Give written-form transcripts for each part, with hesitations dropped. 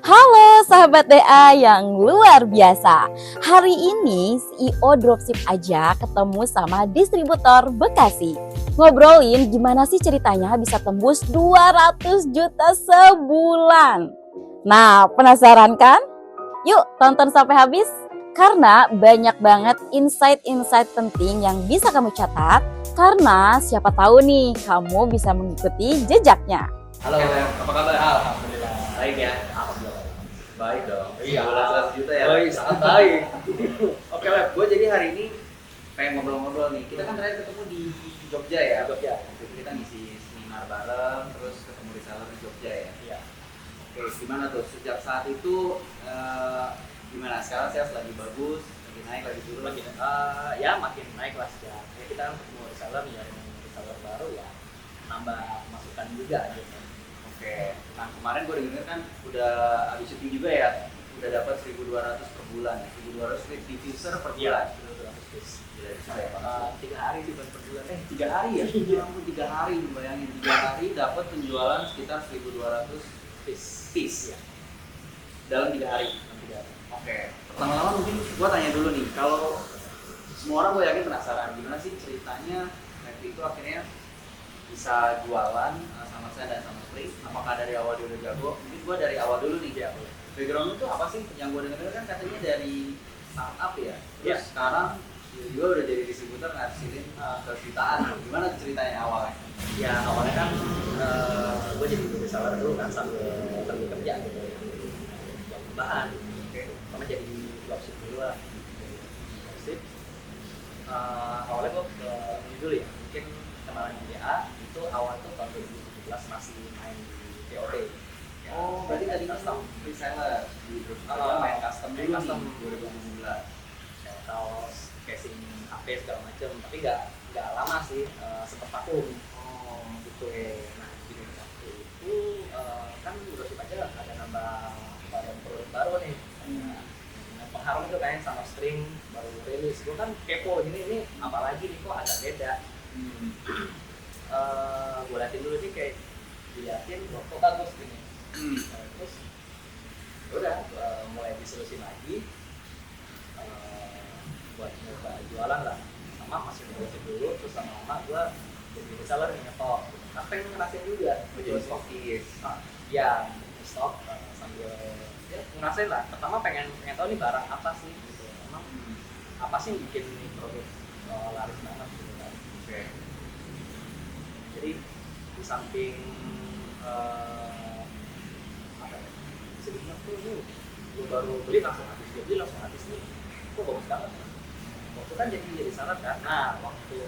Halo sahabat DA yang luar biasa. Hari ini CEO Dropship aja ketemu sama distributor Bekasi. Ngobrolin gimana sih ceritanya bisa tembus 200 juta sebulan. Nah, penasaran kan? Yuk tonton sampai habis. Karena banyak banget insight-insight penting yang bisa kamu catat. Karena siapa tahu nih kamu bisa mengikuti jejaknya. Halo, apa kabar? Alhamdulillah. Baik ya? Alhamdulillah. Baik dong. Iya. 12 juta ya? Baik, sangat baik. Oke, Lab. Gue jadi hari ini pengen ngobrol-ngobrol nih. Kita kan terakhir ketemu di Jogja ya? Jogja. Waktu itu kita ngisi seminar bareng, terus ketemu di reseller di Jogja ya? Iya. Oke, gimana tuh? Sejak saat itu, gimana? Sekarang sales lagi bagus, lagi naik, lagi turun? Ya makin naik lah sejak. Ya kita kan ketemu reseller, nyari reseller baru ya, nambah masukan juga gitu. Oke, nah kemarin gue denger kan udah habis syuting juga ya, udah dapat 1.200 per bulan, 1.200 diffuser per bulan. Iya, 200 piece. Gila, susah ya, Pak. 3 hari sih per bulan. 3 hari ya? Ya ampun, 3 hari, bayangin 3 hari dapat penjualan sekitar 1.200 piece Iya. dalam 3 hari. Oke, pertama-tama mungkin gue tanya dulu nih, kalau semua orang gue yakin penasaran gimana sih ceritanya Mevri itu akhirnya bisa jualan sama saya dan sama Spring. Apakah dari awal dia udah jago? Mungkin gue dari awal dulu nih. Iya. Background itu apa sih? Yang gue dengar kan katanya dari startup ya. Terus Iya. sekarang juga udah jadi distributor ngasilin ke jutaan. Gimana tuh ceritanya awalnya? Ya awalnya kan gue jadi reseller dulu kan sambil kerja gitu. Jam bahan. Oke. Sama jadi dropship dulu lah. Dropship. Awalnya gue ke ini dulu ya. Mungkin kemarin DA itu awal tuh tahun 2017 masih main di TOT. Ya, Oh, berarti tadi custom. reseller di grup Main custom dulu dulu nih, nih. 2016. Kayak kaos, casing HP segala macem, tapi nggak lama sih, sempet vakum. Oh, Gitu. Nah di waktu itu kan dropship aja ada nambah varian produk baru nih. Nah, pengharum itu kayak sama string baru rilis. Gue kan kepo ini apalagi nih kok agak beda. Gue liatin dulu nih kayak diliatin kok bagus gini. Terus udah mulai disolusin lagi buat nyoba jualan lah, sama masih dropship dulu, terus lama-lama gue jadi reseller nih nyetok. Tapi pengen ngerasain juga jadi stokis. ya stok sambil ya ngerasain lah. Pertama pengen tahu nih barang apa sih gitu, emang apa sih yang bikin ini produk laris banget gitu kan. Oke. Jadi di samping apa ya, bisa dibilang tuh gue baru beli langsung habis, dia beli langsung habis nih, kok bagus banget. Waktu kan jadi syarat kan. Nah waktu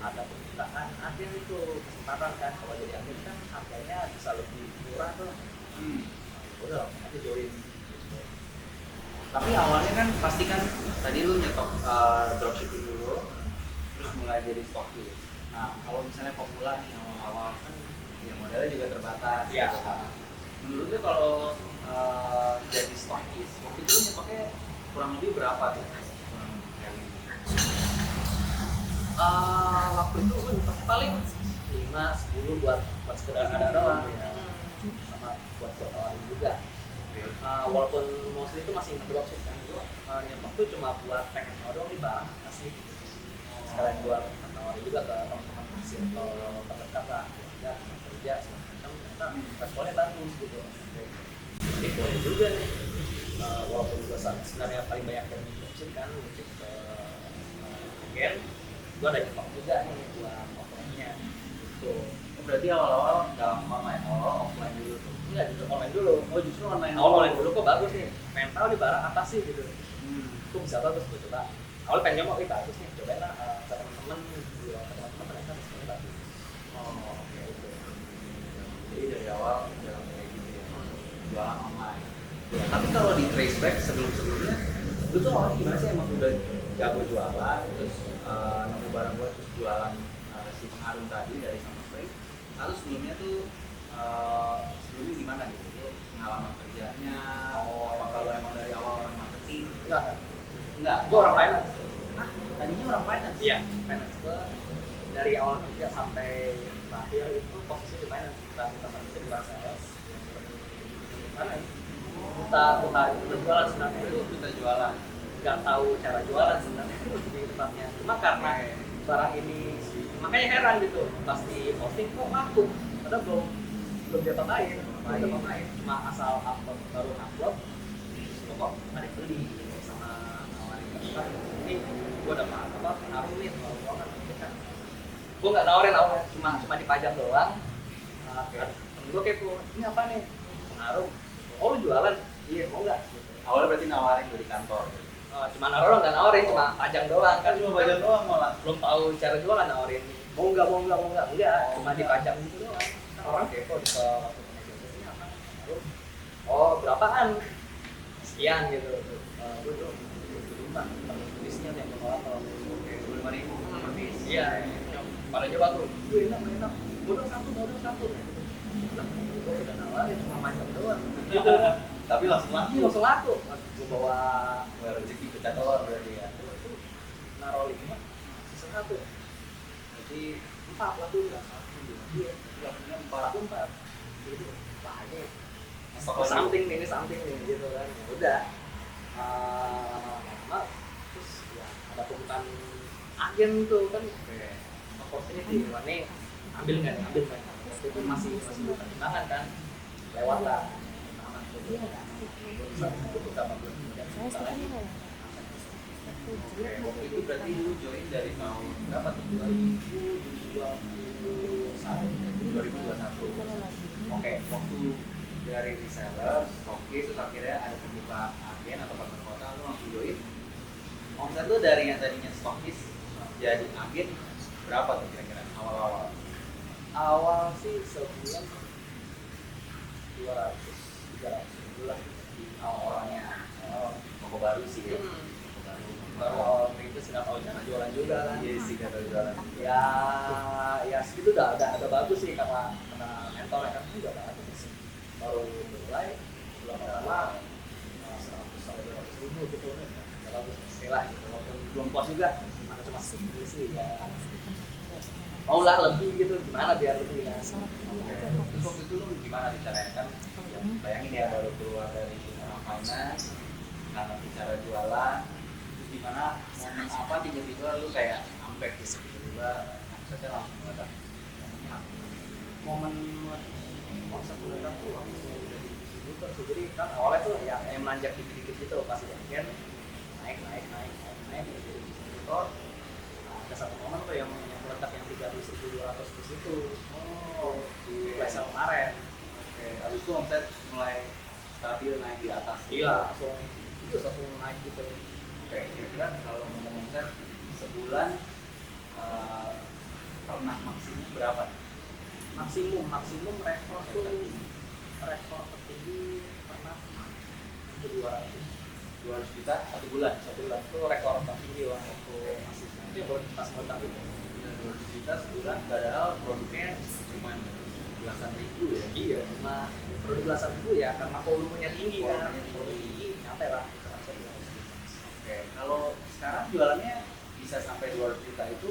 ada permintaan akhir itu kesempatan kan, kalau jadi akhir kan harganya bisa lebih murah tuh. Udah aja join gitu. Tapi awalnya kan pasti kan tadi lu nyetok dropshipping dulu, terus mulai jadi stokis. Nah, kalau misalnya pemula nih awal-awal kan ya modalnya juga terbatas. Iya. Gitu kan. Menurut lu kalau jadi stokis, waktu itu lu nyetoknya kurang lebih berapa tuh? Waktu itu gue nyetok paling 5-10 buat sekedar ada doang ya. Sama buat tawarin juga. Walaupun mostly itu masih dropship kan, gue nyetok tuh cuma buat pengen tahu nih barang asli. Sekalian buat tawarin juga ke teman-teman hasil atau terdekat lah, ya kerja semacam, ternyata responnya bagus gitu. Jadi boleh juga nih, walaupun gue sebenarnya paling banyak yang dropship kan, ngecek ke agen, gue ada nyetok juga nih buat offline-nya gitu. Berarti awal-awal nggak online, awal offline dulu tuh. Enggak, justru online dulu. Oh, justru online. Online dulu kok bagus nih, pengen tahu nih barang apa sih gitu. Kok bisa bagus, gue coba. Awalnya pengen nyoba, bagus nih, cobain lah ke teman-teman, teman-teman ternyata responnya bagus. Oh, oke. Jadi dari awal jalan kayak gitu ya, jualan online. Ya, tapi kalau di traceback sebelum-sebelumnya, lu tuh awalnya gimana sih, emang udah jago jualan, terus nemu barang gua terus jualan si pengharum tadi dari sama Spring, atau sebelumnya tuh sebelumnya gimana gitu, lu pengalaman kerjanya, apakah lu emang dari awal orang marketing? Enggak, Gue orang finance. Hah? Tadinya orang finance? Iya, finance. Gue dari awal kerja sampai terakhir itu posisi di finance, dan teman itu di sales. Finance. buta itu jualan sebenarnya Itu kita jualan. nggak tahu cara jualan sebenarnya di tempatnya. Cuma karena barang ini makanya heran gitu pas di posting kok laku, padahal belum diapa-apain, cuma asal upload baru upload kok ada yang beli sama nawarin kan ini gue dapat apa naruh nih kalau gue kan kan gue nggak nawarin cuma dipajang doang. Temen gue kepo ini apa nih naruh, oh lu jualan iya mau nggak gitu. Awalnya berarti nawarin dari kantor. Cuma naruh nggak nawarin, cuma pajang doang kan, Cuma pajang doang malah. belum tahu cara jualan nawarin mau nggak enggak cuma dipajang gitu doang. Orang kepo di ini apa naruh, oh berapaan sekian gitu. Gue tuh lima tulisnya yang kalau 5.000 per piece. iya pada coba tuh gue enak modal satu nah gue udah nawarin cuma macam doang gitu. Tapi langsung laku. Langsung laku gue bawa Wah, rezeki pecah telur berarti ya. itu naruh 5 sisa 1 jadi 4 laku nggak 1 2 3 4 jadi banyak something nih gitu kan. Ya udah lama-lama terus ya ada pungutan agen tuh kan opportunity nih ambil nggak itu masih pertimbangan kan lewat lah itu beberapa bulan kemudian kita lagi Waktu itu berarti lu join dari tahun berapa tuh? 2021. Oke, waktu dari reseller, stokis, terus akhirnya ada pembuka agen atau partner kota, lu langsung join. Omset lu dari yang tadinya stokis jadi agen berapa tuh kira-kira awal-awal? awal sih sebulan 200-300 bulan Di awal-awalnya toko baru sih ya. Toko baru. baru awal itu sudah tahu cara jualan juga kan. Iya sih kata jualan. Ya segitu udah bagus sih karena mentor kan udah bagus baru mulai belum lama 100-200 ribu gitu udah bagus oke lah gitu walaupun belum puas juga mana cuma segini sih ya mau lah lebih gitu gimana biar lebih ya. Terus waktu itu lu gimana caranya kan? Ya, bayangin ya baru keluar dari finance, karena bicara jualan, terus gimana momen apa tiba-tiba lu kayak ambek gitu tiba-tiba omsetnya langsung meledak. Momen omset meledak tuh langsung udah di distributor sih. Jadi kan awalnya tuh ya menanjak dikit-dikit gitu pas bagian naik jadi distributor. Nah, ada satu momen tuh yang meledak yang 3.200 di situ. Oh, Di flash sale kemarin. Oke, habis itu omset mulai stabil naik di atas. Iya, langsung naik gitu. Oke, kira-kira kalau ngomong omset sebulan pernah maksimum berapa? Maksimum rekor tertinggi pernah 200 juta satu bulan. itu rekor tertinggi waktu masih itu baru pas meledak itu. 200 juta sebulan padahal produknya cuma belasan ribu ya. Iya, cuma perlu belasan ribu ya karena volumenya tinggi kan. Volumenya Volume tinggi nyampe lah. Oke, kalau sekarang jualannya bisa sampai 200 juta itu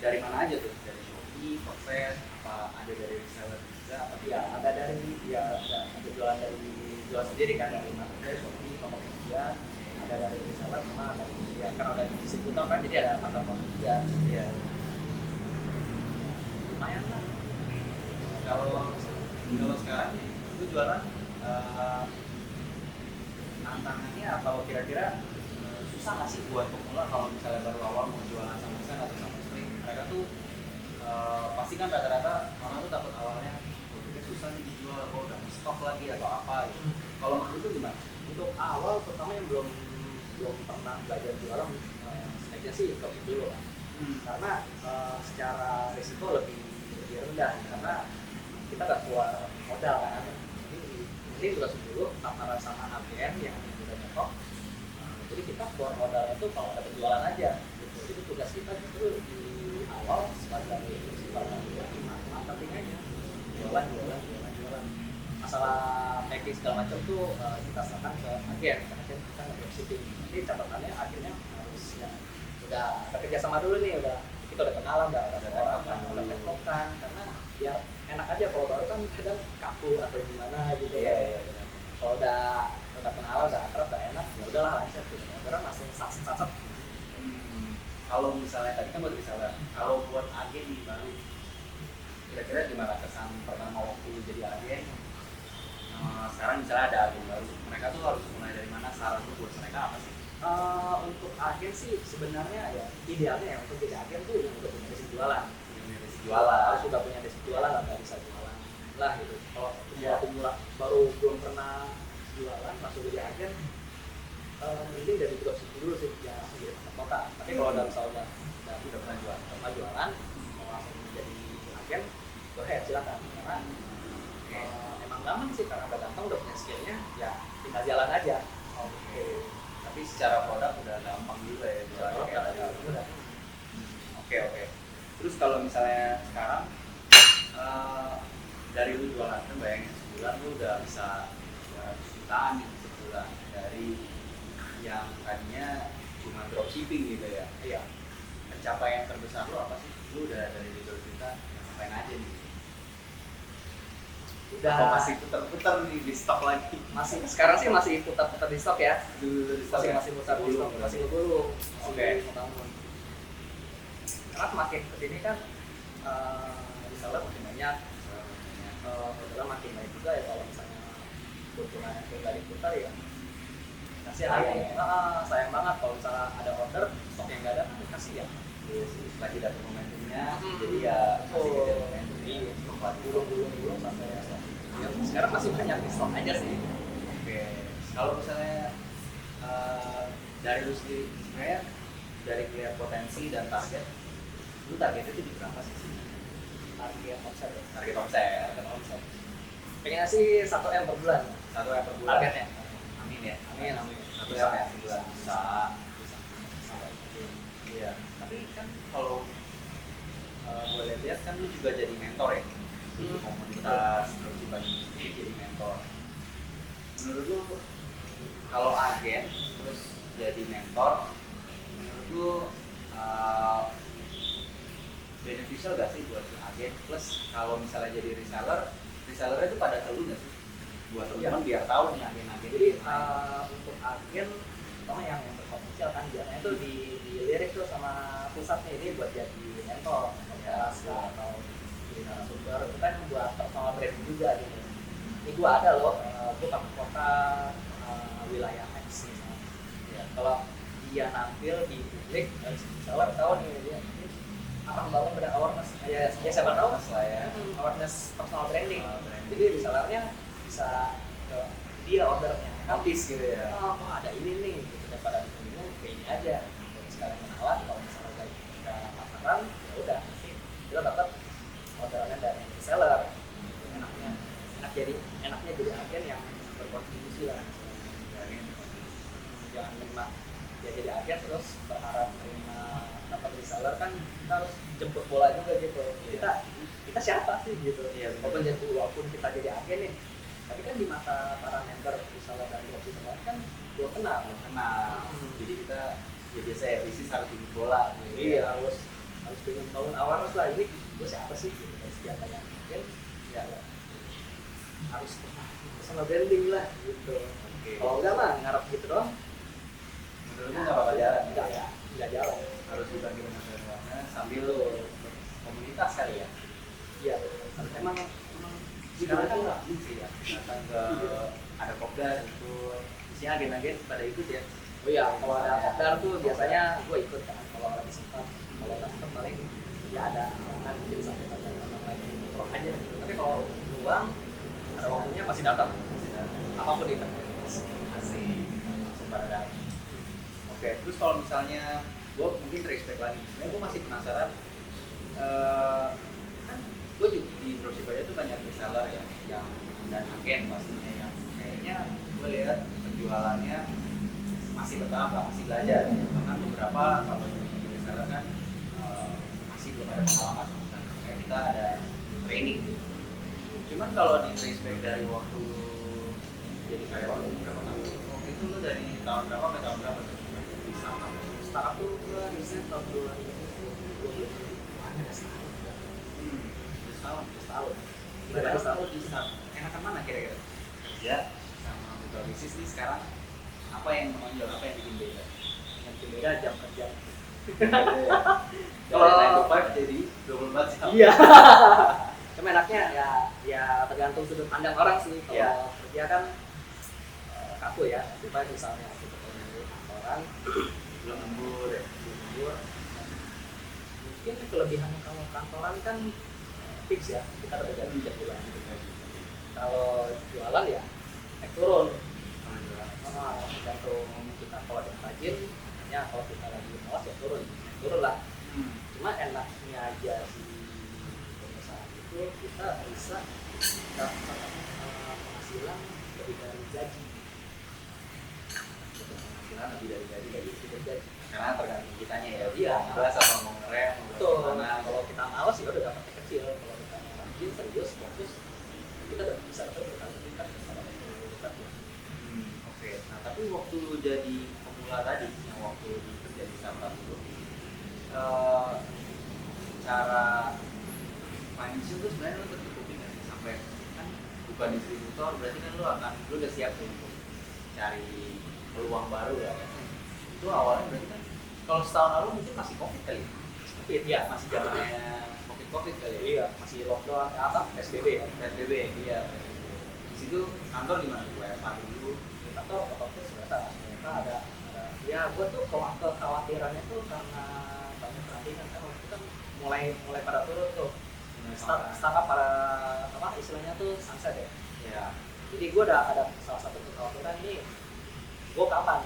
dari mana aja tuh? Dari Shopee, Tokset, apa ada dari reseller juga? Apa Ya ada jualan dari jual sendiri kan dari marketplace, Shopee, Tokopedia, ada dari reseller sama dari ya karena ada distributor kan jadi ada partner juga. Iya. Lumayan lah. Kalau sekarang itu jualan tantangannya atau kira-kira susah nggak sih buat pemula kalau misalnya baru awal mau jualan sama sen atau sama istri? Mereka tuh pasti kan rata-rata orang tuh takut awalnya ini susah nih dijual, udah stok lagi atau apa gitu. Kalau menurut itu gimana? Untuk awal pertama yang belum pernah belajar jualan sebaiknya sih coffee dulu lah. Karena secara risiko lebih rendah karena kita nggak keluar modal kan. Ini tugas dulu partneran sama agen yang sudah cocok. Jadi kita keluar modalnya itu kalau ada penjualan aja. Gitu. Jadi tugas kita itu di awal sebagai marketing aja. Jualan. Masalah packing segala macam tuh kita serahkan ke agen karena kita nggak bisa shipping. Jadi catatannya akhirnya harus ya udah ada kerjasama dulu nih kita udah kenalan udah orang kan udah tektokan karena biar enak aja kalau baru kan kadang kaku atau gimana gitu Iya. Kalau udah kenal, udah akrab, udah enak, ya udahlah lanjut gitu. Karena langsung sat. Kalau misalnya tadi kan buat reseller, kalau buat agen nih baru, kira-kira gimana kesan pertama waktu jadi agen? Sekarang misalnya ada agen baru, mereka tuh harus mulai dari mana? Saran lu buat mereka apa sih? Untuk agen sih sebenarnya ya idealnya ya untuk jadi agen tuh yang udah punya basic jualan. Harus udah punya basic jualan, nggak bisa jualan lah gitu. Kalau pemula baru belum pernah jualan masuk jadi agen, mending dari dropship dulu sih, jangan langsung jadi pasar kota. Tapi kalau udah misalnya udah pernah jualan, mau langsung jadi agen, go ahead silakan. Karena emang gampang sih, karena udah gampang, udah punya skillnya, ya tinggal jalan aja. Tapi secara produk udah gampang juga ya jualannya kayak tadi. Oke. Terus kalau misalnya sekarang dari lu jualan kan bayangin sebulan lu udah bisa 200 jutaan nih sebulan dari yang tadinya cuma dropshipping gitu ya. Iya. Pencapaian terbesar lu apa sih? Lu udah dari 200 juta ngapain aja nih? Udah masih putar-putar nih di stok lagi? Sekarang sih masih putar-putar di stok ya. Dulu di stok Masih putar di stok, masih ngebulung. Oke. Karena makin kesini kan reseller makin banyak, orderan makin banyak juga ya. Kalau misalnya kebetulan yang nggak diputar ya kasih sayang banget kalau misalnya ada order stok yang nggak ada kan kasih ya. Iya sih, lagi dapet momentumnya, jadi ya masih kejar momentumnya. Bulung sampai ya, sekarang masih banyak di stok aja sih. Oke, kalau misalnya dari lu sendiri sebenarnya dari melihat potensi dan target, lu targetnya itu di berapa sih? Target omset. Pengennya sih 1M per bulan. 1M per bulan. Targetnya. Amin ya. Amin. 1M per bulan. Bisa. Iya. Tapi kan kalau gue lihat kan lu juga jadi mentor ya di komunitas dropshipping ini, jadi mentor. Menurut lu kalau agen terus jadi mentor, menurut lu beneficial gak sih buat agen? Plus kalau misalnya jadi resellernya itu pada tahu nggak sih? Buat teman-teman biar tahu nih agen-agen. Jadi untuk agen, pertama yang berpotensial kan biasanya itu dilirik tuh sama pusatnya ini buat jadi mentor, atau jadi narasumber, itu kan buat personal branding juga gitu. Ini gua ada loh, gua pakai kota wilayah X misalnya. Ya, kalau dia nampil di publik, reseller tahu nih dia akan membangun pada awareness. Ya siapa tahu lah ya. Awareness personal branding. Jadi resellernya bisa dia ordernya Notice gitu ya. Oh, ada ini nih, gitu. Daripada bingung kayak ini aja. Jadi sekarang kenalan, kalau misalnya lagi kita pasaran, ya udah nanti kita dapat orderannya dari reseller. Enaknya jadi agen yang berkontribusi lah. Jangan cuma ya jadi agen terus berharap terima dapat reseller, kan kita harus jemput bola juga gitu. Kita siapa sih gitu? Walaupun kita jadi agen nih, tapi kan di mata para member reseller dan dropshipper kan belum kenal. Jadi kita ya biasa ya bisnis harus jemput bola gitu. Iya, harus pengen bangun awareness lah, ini gue siapa sih gitu. Dan setiap banyak agen ya harus personal branding lah gitu. Kalau enggak mah ngarep gitu doang, menurut lu nggak bakal jalan? Nggak jalan. Harus dibagi mana sambil komunitas kali ya. Iya, emang Sekarang kan nggak sih ya, datang ke ada kopdar itu isinya agen-agen pada ikut ya. Oh iya, kalau ada kopdar tuh biasanya gue ikut kan. Kalau lagi sempat, kalau nggak sempat paling ya ada kan jadi sampai datang lagi terus aja. Tapi kalau luang ada waktunya pasti datang. Apapun itu. Asik, langsung pada datang. Oke, terus kalau misalnya gue mungkin respect lagi, sebenarnya gue masih penasaran. Kan gue juga di dropship aja tuh banyak reseller ya, yang dan agen pastinya yang kayaknya gue lihat penjualannya masih bertahap, masih belajar. Bahkan beberapa kalau di reseller kan masih belum ada pengalaman, kayak kita ada training gitu. Cuman kalau di respect dari waktu jadi karyawan berapa tahun? Waktu itu lo dari tahun berapa ke tahun berapa tuh? Di Startup tuh gue riset tahun 2020. Ada setahun. Setahun. Setahun di startup. Enakan mana kira-kira? Kerja sama distributor bisnis nih sekarang apa yang menonjol, apa yang bikin beda? Yang beda jam kerja. Kalau 9 to 5 jadi 24 jam. Iya. Cuma enaknya ya tergantung sudut pandang orang sih. Kalau Iya. kerja kan kaku ya, coba misalnya kita orang Belum lembur ya. lembur. Mungkin kelebihannya kalau kantoran kan fix ya, kita udah gaji tiap bulan. Kalau jualan ya naik turun. Tergantung kita kalau yang rajin, ya kalau kita lagi malas ya turun lah. Cuma enaknya aja si pengusaha itu kita bisa dapat penghasilan lebih dari gaji. Penghasilan lebih dari gaji. Dari gaji. Karena tergantung kitanya ya. Iya. Bebas atau mau ngerem. Betul. Kalau kita malas ya udah dapatnya kecil. Kalau kita rajin, serius, fokus, kita udah bisa dapat berkali-kali sama itu. Oke. Nah tapi waktu lu jadi pemula tadi, yang waktu kerja di startup itu, cara financial tuh sebenarnya lu tercukupi nggak sih? Sampai kan bukan distributor, berarti kan lu udah siap tuh untuk cari peluang baru ya. Itu awalnya berarti kan kalau setahun lalu mungkin masih covid kali ya? Covid ya, masih zamannya Covid kali ya? iya, masih lockdown, apa PSBB ya. PSBB, iya. Di situ kantor gimana? WFH dulu. Atau apapun sebenarnya ada ya gue tuh kekhawatirannya tuh karena banyak perhatian kan waktu itu kan mulai pada turun tuh startup para apa istilahnya tuh sunset ya. Ya. Jadi gue ada salah satu kekhawatiran ini gue kapan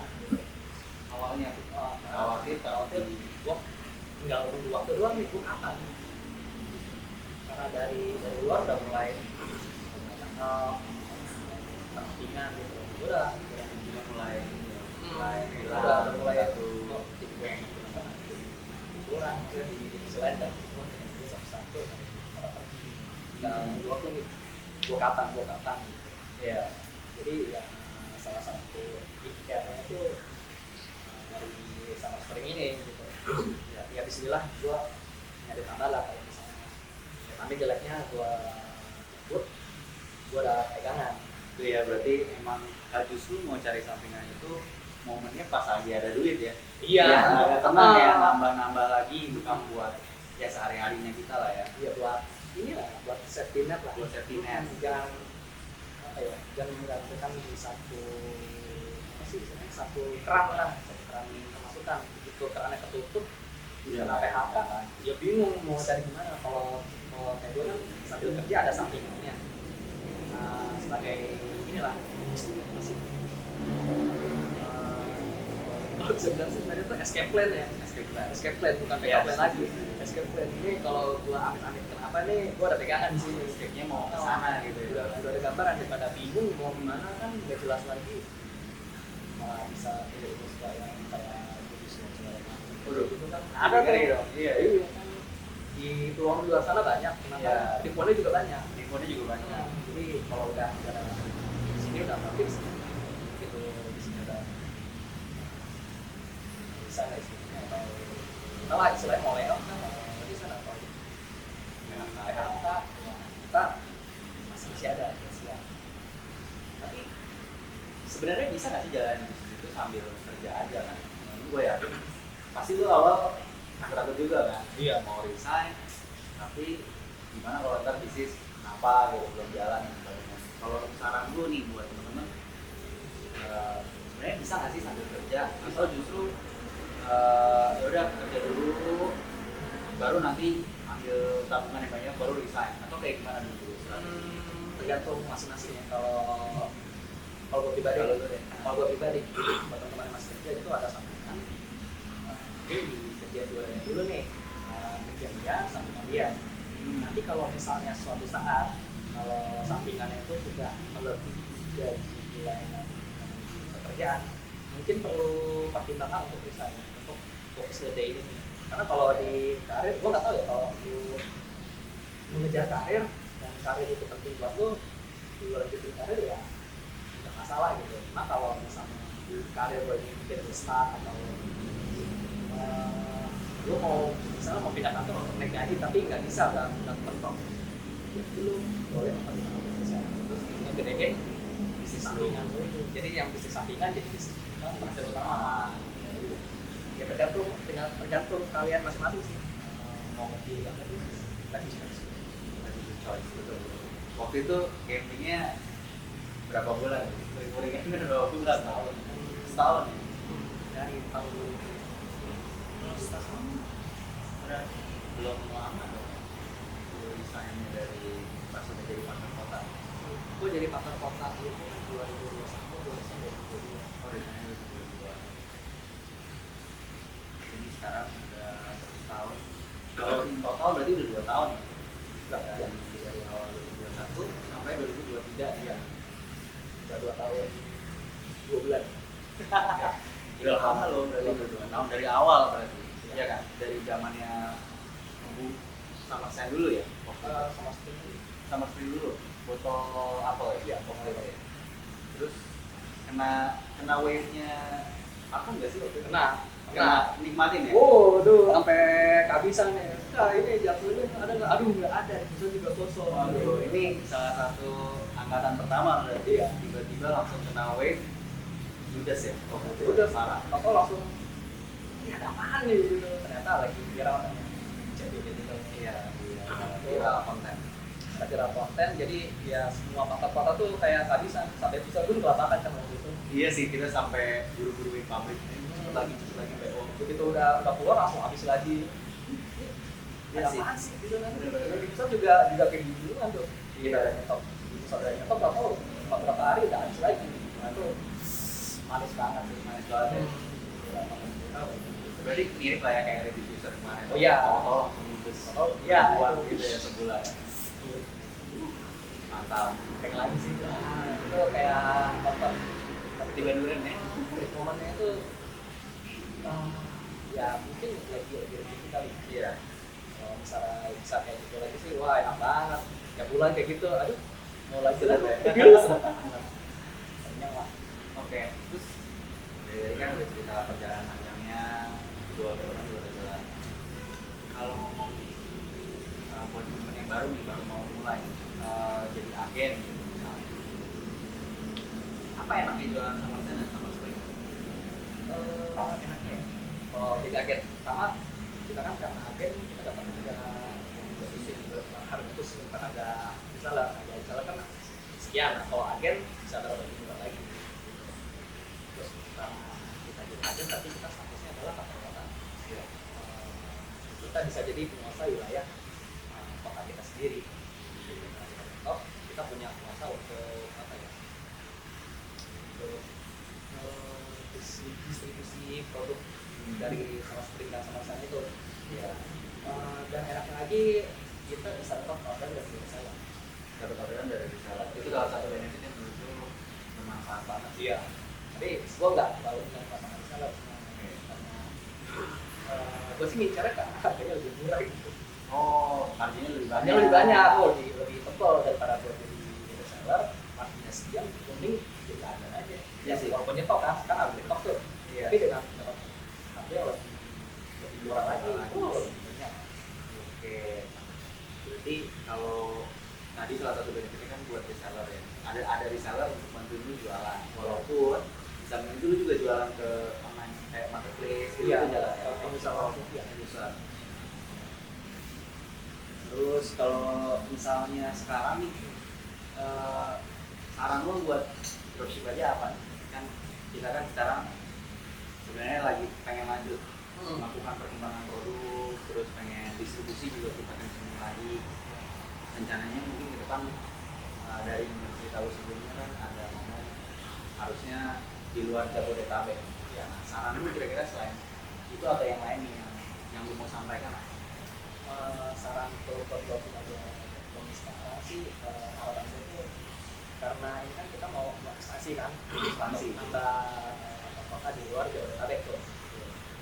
Awalnya tuh khawatir gue tinggal nunggu waktu doang nih gue kapan karena dari luar udah mulai perhatian gitu gue udah mulai udah mulai kurang selain dan satu dan dua tuh gue kapan ya. jadi ya salah satu ikhtiarnya itu dari sama spring ini gitu ya bismillah gue nyari tambah lah kalau misalnya ya, tapi jeleknya gue cabut gue udah pegangan Itu ya berarti emang justru mau cari sampingan itu momennya pas lagi ada duit ya. iya Ya, agak tenang ya, nambah lagi bukan buat ya sehari-harinya kita lah ya. iya buat ini lah buat safety net lah Buat safety net. jangan apa ya jangan menggantungkan di satu apa sih istilahnya satu keran lah satu keran pemasukan begitu kerannya ketutup Iya, kena PHK ya bingung mau cari gimana kalau kayak gue kan sambil kerja ada sampingannya sebagai inilah masih kalau sebenarnya itu escape plan ya escape plan bukan PHK plan lagi escape plan ini kalau gue amit-amit kenapa nih gue ada pegangan di sini Escape-nya mau ke sana gitu ya. udah ada gambaran daripada bingung mau gimana kan nggak jelas lagi malah bisa jadi suka yang kayak bisnis segala macam Waduh, itu kan ada ada kan? dong Iya. kan di peluang di luar sana banyak kenapa Iya. tipuannya juga banyak Infonya juga banyak. jadi kalau udah di sini udah fix gitu di sini udah bisa nggak sih atau kita lah istilahnya mau layoff kan mau di sana atau PHK kita masih ada siap Tapi sebenarnya bisa nggak sih jalan bisnis itu sambil kerja aja kan? Gue yakin pasti lu awal ragu-ragu juga kan? Iya. Mau resign, tapi gimana kalau ntar bisnis kenapa gitu belum jalan dan sebagainya. Kalau saran gue nih buat temen-temen, sebenarnya bisa nggak sih sambil kerja? Atau justru ya udah kerja dulu, baru nanti ambil tabungan yang banyak baru resign atau kayak gimana dulu? Tergantung masing-masing ya kalau gue pribadi kalau gue pribadi buat teman-teman yang masih kerja itu ada sampingan mungkin di kerja dulu nih kerja dia sampingan dia nanti kalau misalnya suatu saat kalau sampingannya itu sudah melebihi gaji bulanan pekerjaan mungkin perlu pertimbangan untuk resign untuk fokus ke day ini karena kalau di karir gue nggak tahu ya kalau lu mengejar karir dan karir itu penting buat lu lanjutin karir ya nggak masalah gitu cuma kalau misalnya di karir lo ini bikin besar atau lu mau misalnya mau pindah kantor untuk naik gaji tapi nggak bisa udah mentok ya lu boleh mempertimbangkan bisa terus yang gede bisnis sampingan itu. Jadi yang bisnis sampingan jadi bisnis utama. Ya tergantung kalian masing-masing sih. Mau pilih apa itu tadi choice betul. Waktu itu campingnya berapa bulan? Liburannya berapa bulan? Setahun. Dari tahun 2000 belum lama dong. Misalnya dari pas udah jadi partner kota. gue jadi partner kota itu kan 2021 2022. Oh, desainnya udah 2022. Jadi sekarang udah 1 tahun. Kalau in total berarti udah 2 tahun. Dari awal 2021 sampai 2023 ya. Udah 2 tahun 2 bulan. Udah lama loh, berarti udah 2 tahun dari awal berarti. Iya kan? Dari zamannya sama saya dulu ya. Sama seperti Sama Spring dulu. Botol apel ya? Oke. Terus kena wave-nya apa enggak sih waktu itu? Kena nikmatin ya? Oh, aduh, sampai kehabisan ya. Nah, ini jatuhnya ada nggak? Aduh, nggak ada. Bisa juga kosong. Waduh, ini salah satu angkatan pertama berarti ya. Tiba-tiba langsung kena wave. Judas ya? Oh, Udah parah. Atau langsung ini ada apaan nih gitu. Ternyata lagi viral kan. Jadi gitu. Iya, viral konten. Viral konten. Jadi ya semua kota-kota tuh kayak kehabisan. Sampai bisa pun kelabakan kan waktu itu. Iya sih, kita sampai buru-buruin pabrik. Cepet lagi PO. Begitu udah keluar langsung habis lagi. Iya sih. Apaan sih gitu kan? Di pusat juga kayak gitu kan tuh. Kita ada nyetok. Di pusat ada nyetok nggak tahu. Beberapa hari udah habis lagi. Nah itu manis banget sih. Manis banget ya. Berarti mirip lah ya kayak review user kemarin. Oh iya. Oh, bungkus. Oh iya. Buat gitu ya sebulan. Mantap. Kayak lagi sih. Itu kayak nonton. Tiba duluan ya. Momennya itu ya mungkin lagi rezeki kali. Iya. Kalau misalnya bisa kayak gitu lagi sih, wah enak banget. Ya bulan kayak gitu, aduh mau lagi lah. Kenyang lah. Oke. Terus dari kan udah cerita perjalanan panjangnya, dua jalan. Kalau ngomong buat temen yang baru nih, baru mau mulai jadi agen gitu misalnya. Apa enaknya jualan sama sana sama Spring? Enaknya kalau jadi agen pertama kita kan karena agen kita dapat harga posisi harga itu sekitar ada misalnya kan sekian. Nah, kalau agen bisa dapat lebih murah lagi. Terus karena kita jadi agen tapi kita statusnya adalah partner kota. Kita bisa jadi penguasa wilayah kota kita sendiri. Contoh kita punya penguasa untuk apa ya? Untuk distribusi produk dari sama Spring dan sama sana itu ya. Dan enaknya lagi kita bisa dapat order dari reseller. Dapat orderan dari reseller. Itu salah satu benefit yang menurut lu bermanfaat banget. Iya. Tapi gua nggak terlalu memanfaatkan reseller karena gua sih ngincarnya karena harganya lebih murah gitu. Oh, harganya lebih banyak. Harganya lebih banyak, lebih tebal daripada gua jadi reseller. Harganya sekian, mending jadi ada aja. Iya sih. Walaupun nyetok kan, sekarang harus nyetok tuh. Iya. Tapi dengan harga lebih murah lagi. Lebih banyak. Oke. Berarti kalau tadi salah satu benefitnya kan buat reseller ya. Ada reseller untuk bantu lu jualan. Walaupun di samping itu lu juga jualan ke online kayak marketplace gitu Iya, jalan ya. kalau misalnya Iya, user. Terus kalau misalnya sekarang nih saran lu buat dropship aja apa nih? Kan kita kan sekarang sebenarnya lagi pengen lanjut melakukan perkembangan produk, terus pengen distribusi juga kita akan sini lagi. Rencananya mungkin ke depan dari yang tahu sebelumnya kan ada ngomong harusnya di luar Jabodetabek. Ya, nah, saran lu kira-kira selain itu ada yang lain nih yang lu mau sampaikan? Saran untuk produk aja sekarang sih harapan saya itu karena ini kan kita mau ekspansi kan, nambah kota di luar Jabodetabek tuh.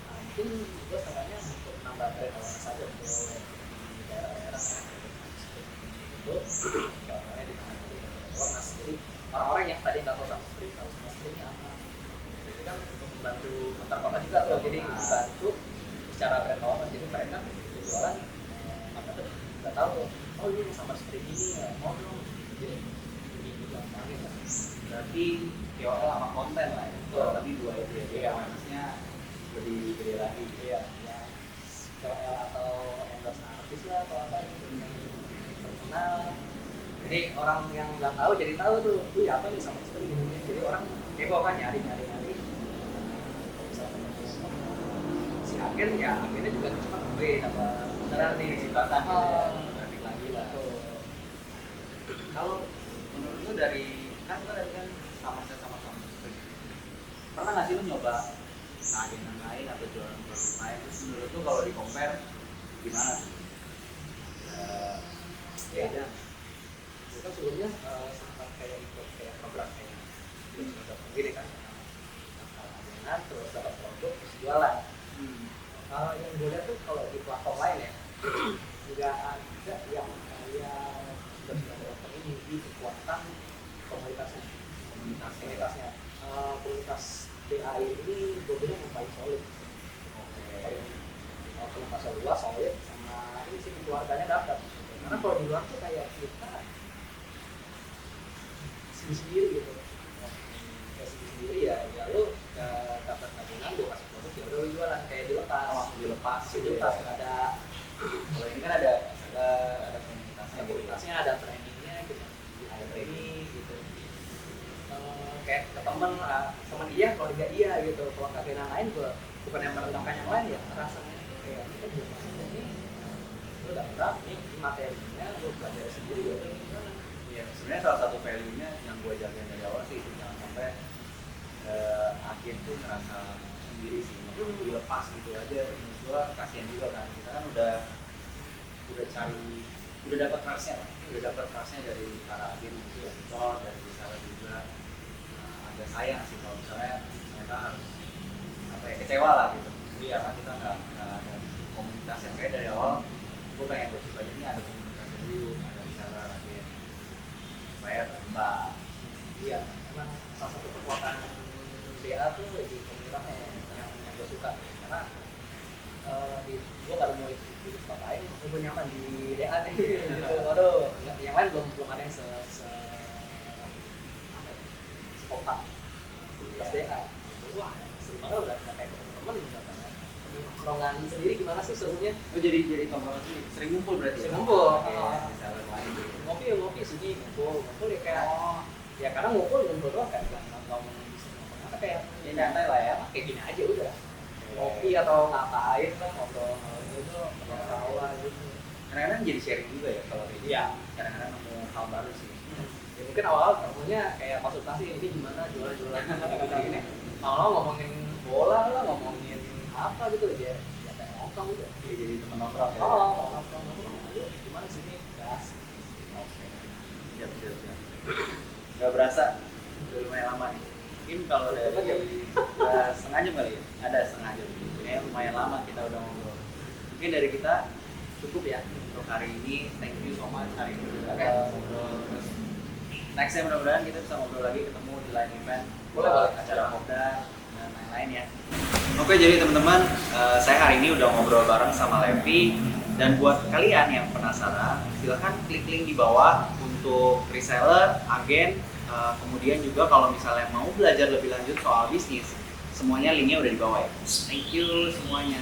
Nah, mungkin gue sebenarnya untuk nambah brand awareness saja untuk di daerah-daerah itu karena di tengah awareness. Jadi orang-orang yang tadi nggak tahu sama Spring, tahu sama Springnya apa. Jadi kan untuk membantu antar kota juga tuh, jadi membantu secara brand awareness. Jadi mereka jualan apa tuh nggak tahu, oh ini sama Spring ini ya mau dong. Jadi Berarti KOL sama konten lah ya. Betul. Tapi dua itu ya. Iya. Awareness-nya lebih gede lagi. Iya, ya KOL atau endorse artis lah atau apa gitu yang terkenal. Jadi orang yang nggak tahu jadi tahu tuh, apa nih sama istri gitu. Jadi orang kepo kan nyari. Si agen ya, agennya juga cuma nge apa beneran nih Kesempatan gitu ya. Oh. Traffic lagi lah. Tuh. Kalau menurut lu dari kan tadi kan sama-sama pernah nggak sih lu nyoba agen yang lain atau jualan produk lain, terus menurut lu kalau di compare gimana? Ya, itu kan sebelumnya sempat kayak ikut kayak program kayak gini kan, agenan terus dapat produk terus jualan. Yang gue lihat tuh kalau di platform lain ya nggak ada yang kayak dokter ini di kekuatan komunitasnya. Komunitas DAI ini gue bilang yang paling solid. Komunitas luas solid sama ini sih keluarganya dapat. Karena kalau di luar tuh kayak kita sendiri gitu. Kayak sendiri ya lu dapat tabungan gue kasih produk ya udah lu jualan kayak dilepas. Langsung dilepas. Dilepas nggak ada. Kalau ini kan ada komunitasnya, ada trainingnya gitu. Ada training gitu. Kayak ke temen iya kalau tidak iya gitu. Kalau kagetan lain gue bukan yang merendahkan yang lain ya rasanya kayak kita juga masih ini lu dapat nih materinya lu belajar sendiri ya udah gimana. Iya, sebenarnya salah satu value-nya yang gue jagain dari awal sih itu jangan sampai agen tuh ngerasa sendiri sih, dilepas gitu aja. Menurut gue kasihan juga kan, kita kan udah cari, udah dapat trust-nya lah, dari para agen itu ya, dari misalnya juga agak sayang sih kalau misalnya mereka harus kecewa lah gitu. Jadi ya kan kita nggak ada komunitas yang kayak dari awal. Gue pengen bersih aja ini ada komunitas dulu, ada bicara lagi supaya berkembang. Iya, emang salah satu kekuatan DA tuh di komunitasnya yang gue suka karena gue baru mulai di tempat lain, gue nyaman di DA nih. Waduh, yang lain belum ada yang sekompak komunitas DA. Wah, seru banget udah kayak temen-temen gitu kan. Nongkrongan sendiri gimana sih serunya? Oh jadi tongkrongan sih sering ngumpul berarti? Sering ngumpul. Misalnya lain gitu. Ngopi sini ngumpul ya kayak ya karena ngumpul doang kayak nggak ngomongin bisnis apa kayak Ya nyantai lah ya. kayak gini aja udah ngopi atau ngapain lah ngobrol gitu ngobrol gitu. Kadang-kadang jadi sharing juga ya kalau kayak gitu. Iya. Kadang-kadang nemu hal baru sih. Ya mungkin awal ketemunya kayak konsultasi ini gimana jualan gini mau ngomongin bola lah ngomongin apa gitu ya kayak nongkrong gitu. Ya, jadi teman nongkrong ya. Nongkrong ayo gimana sini gas. Oke. Siap. Gak berasa udah lumayan lama nih. Mungkin kalau dari setengah jam kali ya, ada setengah jam. Ini lumayan lama kita udah ngobrol. Mungkin dari kita cukup ya untuk hari ini. Thank you so much hari ini udah ngobrol. Terus next time mudah-mudahan kita bisa ngobrol lagi, ketemu di lain event, Boleh. acara Popda dan lain-lain ya. Oke, jadi teman-teman, saya hari ini udah ngobrol bareng sama Levi. Dan buat kalian yang penasaran, silahkan klik link di bawah untuk reseller, agen, kemudian juga kalau misalnya mau belajar lebih lanjut soal bisnis, semuanya linknya udah di bawah ya. Thank you semuanya.